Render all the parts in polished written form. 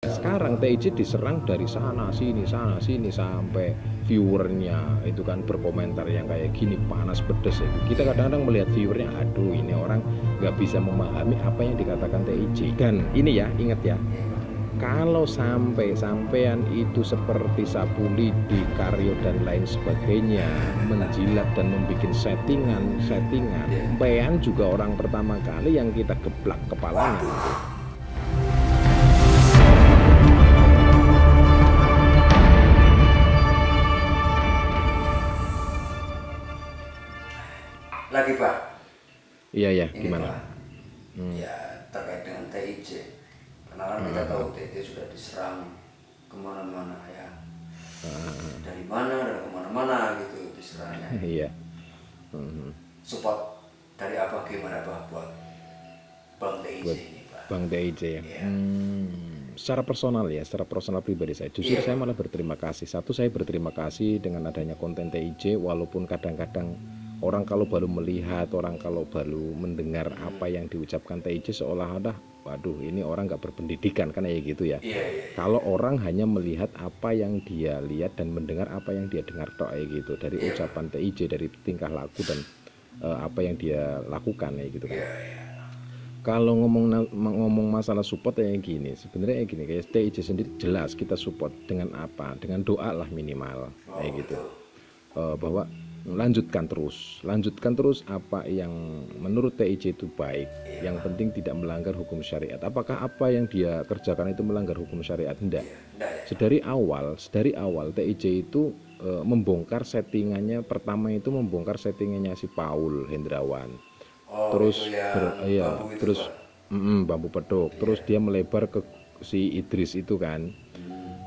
Sekarang TIJ diserang dari sana sini sampai viewernya itu kan berkomentar yang kayak gini panas pedes ya. Kita kadang-kadang melihat viewernya, aduh ini orang nggak bisa memahami apa yang dikatakan TIJ. Dan ini ya, ingat ya, kalau sampean itu seperti sapu lidi, karyo dan lain sebagainya, menjilat dan membuat settingan, sampean juga orang pertama kali yang kita geblak kepalanya. Lagi Pak. Iya ya, Ini, gimana? Pak. Ya terkait dengan TIJ. Karena kan kita tahu TIJ sudah diserang kemana-mana ya. Dari mana dan kemana-mana gitu diserangnya. Iya. Support dari apa gimana Pak buat Bang TIJ ini Pak? Bang TIJ ya. Iya. Secara personal pribadi saya, justru saya malah berterima kasih. Satu, saya berterima kasih dengan adanya konten TIJ, walaupun kadang-kadang orang kalau baru melihat, orang kalau baru mendengar apa yang diucapkan TIJ seolah-olah, waduh ini orang nggak berpendidikan kan ya gitu ya. Kalau orang hanya melihat apa yang dia lihat dan mendengar apa yang dia dengar tok ya gitu, dari ucapan TIJ, dari tingkah laku dan apa yang dia lakukan ya gitu kan. Kalau ngomong masalah support kayak gini, sebenarnya kayak gini, kayak TIJ sendiri jelas kita support dengan apa, dengan doa lah minimal kayak gitu, bahwa lanjutkan terus apa yang menurut TIJ itu baik, yang penting tidak melanggar hukum syariat. Apakah apa yang dia kerjakan itu melanggar hukum syariat? Enggak. Sedari awal TIJ itu membongkar settingannya, pertama itu membongkar settingannya si Paul Hendrawan. Terus bambu pedok, terus dia melebar ke si Idris itu kan.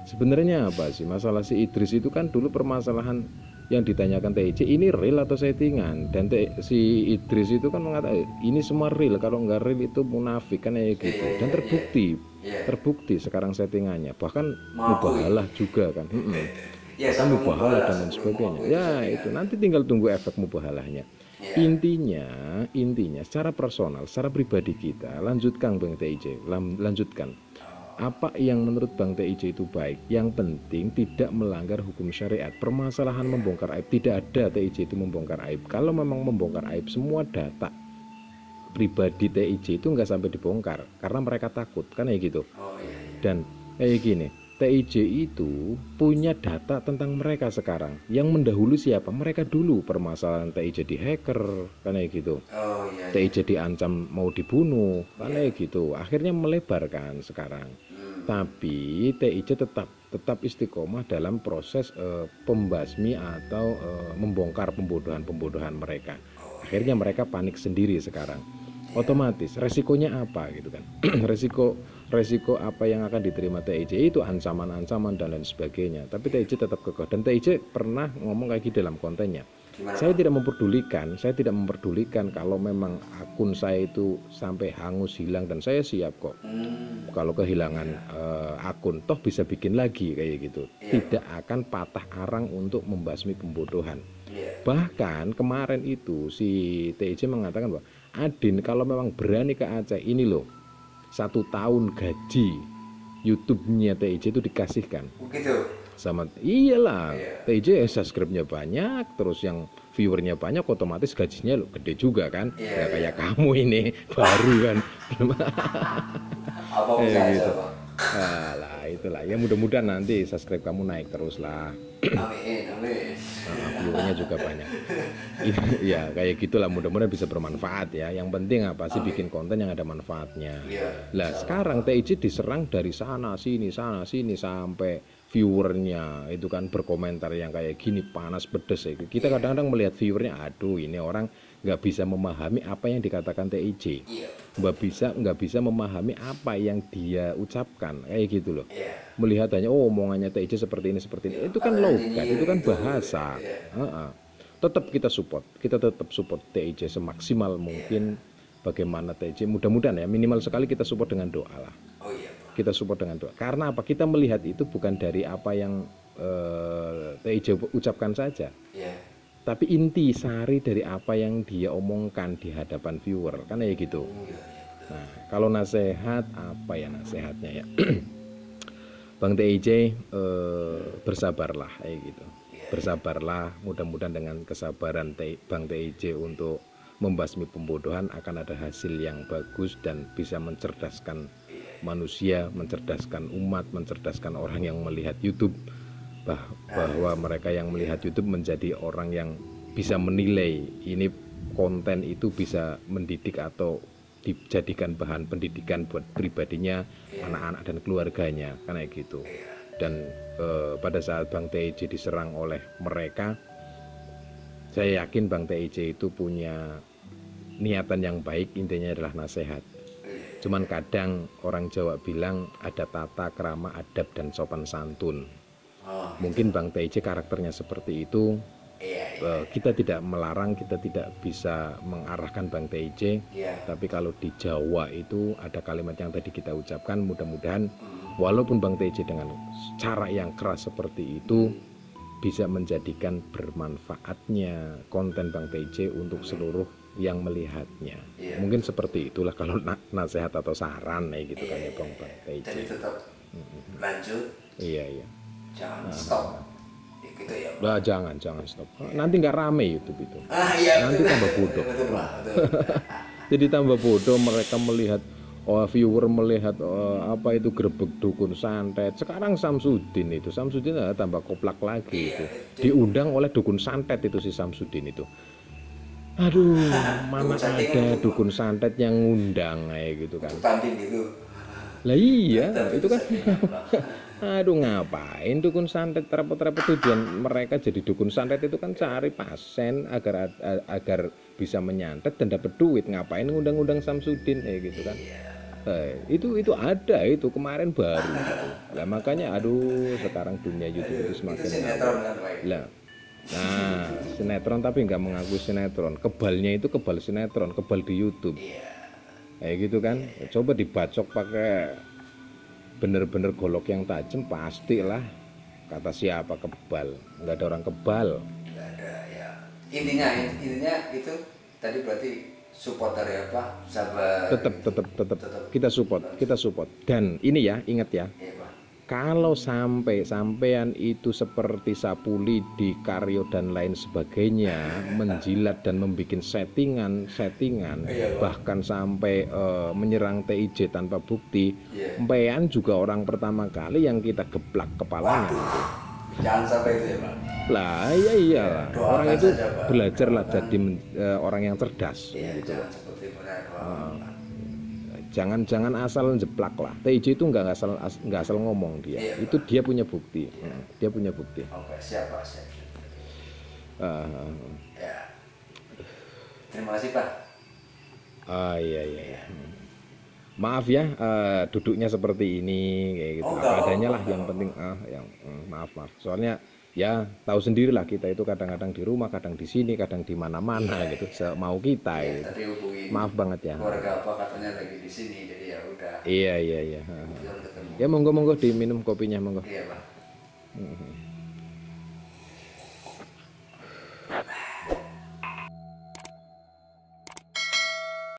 Sebenarnya apa sih masalah si Idris itu kan, dulu permasalahan yang ditanyakan TIJ ini real atau settingan, dan si Idris itu kan mengatakan ini semua real, kalau nggak real itu munafik kan ya gitu. Dan terbukti sekarang settingannya, bahkan mubahalah juga kan, mubahalah dan lain sebagainya ya. Itu nanti tinggal tunggu efek mubahalahnya. Intinya secara personal, secara pribadi kita lanjutkan Bang TIJ, lanjutkan apa yang menurut Bang TIJ itu baik. Yang penting tidak melanggar hukum syariat. Permasalahan membongkar aib, tidak ada TIJ itu membongkar aib. Kalau memang membongkar aib, semua data pribadi TIJ itu nggak sampai dibongkar karena mereka takut kan ya gitu. Dan kayak gini, TIJ itu punya data tentang mereka sekarang. Yang mendahului siapa? Mereka dulu. Permasalahan TIJ di hacker karena gitu. TIJ diancam mau dibunuh karena gitu. Akhirnya melebar kan sekarang. Tapi TIJ tetap istiqomah dalam proses pembasmi atau membongkar pembodohan mereka. Akhirnya mereka panik sendiri sekarang. Otomatis resikonya apa gitu kan. resiko apa yang akan diterima TIJ itu ancaman dan lain sebagainya. Tapi TIJ tetap kekeh, dan TIJ pernah ngomong kayak gitu dalam kontennya. Saya tidak memperdulikan kalau memang akun saya itu sampai hangus hilang, dan saya siap kok kalau kehilangan akun, toh bisa bikin lagi kayak gitu. Tidak akan patah arang untuk membasmi pembodohan. Bahkan kemarin itu si TIJ mengatakan bahwa Adin kalau memang berani ke Aceh, ini loh 1 tahun gaji YouTube-nya TIJ itu dikasihkan. Begitu. Sama iyalah, TIJ subscribe-nya banyak, terus yang viewernya banyak, otomatis gajinya lo gede juga kan. Nggak kayak kamu ini baru kan. Apa gitu. Lah itulah ya, mudah-mudahan nanti subscribe kamu naik terus lah. Amin. Viewernya juga banyak. Ya kayak gitulah, mudah-mudahan bisa bermanfaat ya. Yang penting apa sih, bikin konten yang ada manfaatnya. Lah sekarang TIJ diserang dari sana sini sampai viewernya itu kan berkomentar yang kayak gini panas pedes ya. Kita kadang-kadang melihat viewernya, aduh ini orang nggak bisa memahami apa yang dikatakan TIJ, nggak bisa memahami apa yang dia ucapkan kayak gitu loh. Melihat hanya omongannya TIJ seperti ini, itu kan logat, itu kan bahasa. Tetap kita tetap support TIJ semaksimal mungkin. Bagaimana TIJ, mudah-mudahan ya, minimal sekali kita support dengan doa lah. Kita support dengan doa. Karena apa? Kita melihat itu bukan dari apa yang TIJ ucapkan saja, tapi inti sari dari apa yang dia omongkan di hadapan viewer kan ya gitu. Nah kalau nasihat, apa ya nasihatnya ya? Bang TIJ bersabarlah kayak gitu. Bersabarlah, mudah-mudahan dengan kesabaran Bang TIJ untuk membasmi pembodohan akan ada hasil yang bagus dan bisa mencerdaskan manusia, mencerdaskan umat, mencerdaskan orang yang melihat YouTube, bahwa mereka yang melihat YouTube menjadi orang yang bisa menilai ini konten itu bisa mendidik atau dijadikan bahan pendidikan buat pribadinya, anak-anak dan keluarganya, karena gitu. Dan pada saat Bang TIJ diserang oleh mereka, saya yakin Bang TIJ itu punya niatan yang baik, intinya adalah nasihat. Cuman kadang orang Jawa bilang ada tata krama, adab dan sopan santun. Mungkin Bang TIJ karakternya seperti itu. Kita tidak melarang, kita tidak bisa mengarahkan Bang TIJ, tapi kalau di Jawa itu ada kalimat yang tadi kita ucapkan, mudah-mudahan walaupun Bang TIJ dengan cara yang keras seperti itu bisa menjadikan bermanfaatnya konten Bang TIJ untuk seluruh yang melihatnya. Mungkin seperti itulah kalau nasihat atau saran gitu kan ya Bang TIJ. Jadi tetap lanjut. Iya. Jangan stop. Gitu ya. Nah, jangan stop. Nanti nggak rame YouTube itu. Iya, nanti betul. tambah bodoh. Betul. Jadi tambah bodoh, mereka melihat viewer melihat apa itu grebek dukun santet. Sekarang Samsudin tambah koplak lagi itu. Diundang oleh dukun santet itu si Samsudin itu. Aduh, mana ada dukun santet yang ngundang kayak gitu kan. Tanding gitu. Lah iya, itu kan. Aduh, ngapain dukun santet, repot-repot. Tujuan mereka jadi dukun santet itu kan cari pasien agar bisa menyantet dan dapat duit. Ngapain ngundang-undang Samsudin gitu kan. Itu ada itu kemarin baru gitu. Lah makanya sekarang dunia YouTube itu semakin lah. Nah, sinetron tapi nggak mengaku sinetron. Kebalnya itu kebal sinetron, kebal di YouTube. Kayak gitu kan. Coba dibacok pakai bener-bener golok yang tajam, pastilah kata siapa kebal. Nggak ada orang kebal. Nggak ada ya. Intinya itu tadi berarti support dari apa? Sabar. Tetap kita support. Dan ini ya, ingat ya. Kalau sampean itu seperti Sapuli di Karyo dan lain sebagainya, menjilat dan membuat settingan, bahkan sampai menyerang TIJ tanpa bukti, Mpean juga orang pertama kali yang kita geplak kepalanya. Jangan sampai itu ya Pak. Lah iyalah, orang itu belajarlah jadi orang yang cerdas. Gitu. Jangan asal jeplak lah. TIJ itu nggak asal ngomong dia. Itu dia punya bukti. Dia punya bukti. Oke, siap. Ya. Terima kasih Pak. Iya. Maaf ya, duduknya seperti ini kayak gitu. Apa adanya lah, yang penting maaf. Soalnya ya tahu sendirilah kita itu kadang-kadang di rumah, kadang di sini, kadang di mana-mana gitu. Semau kita gitu. Tadi hubungin maaf banget ya. Keluarga apa katanya lagi di sini, jadi ya udah. Iya. Ya monggo diminum kopinya monggo. Iya Pak.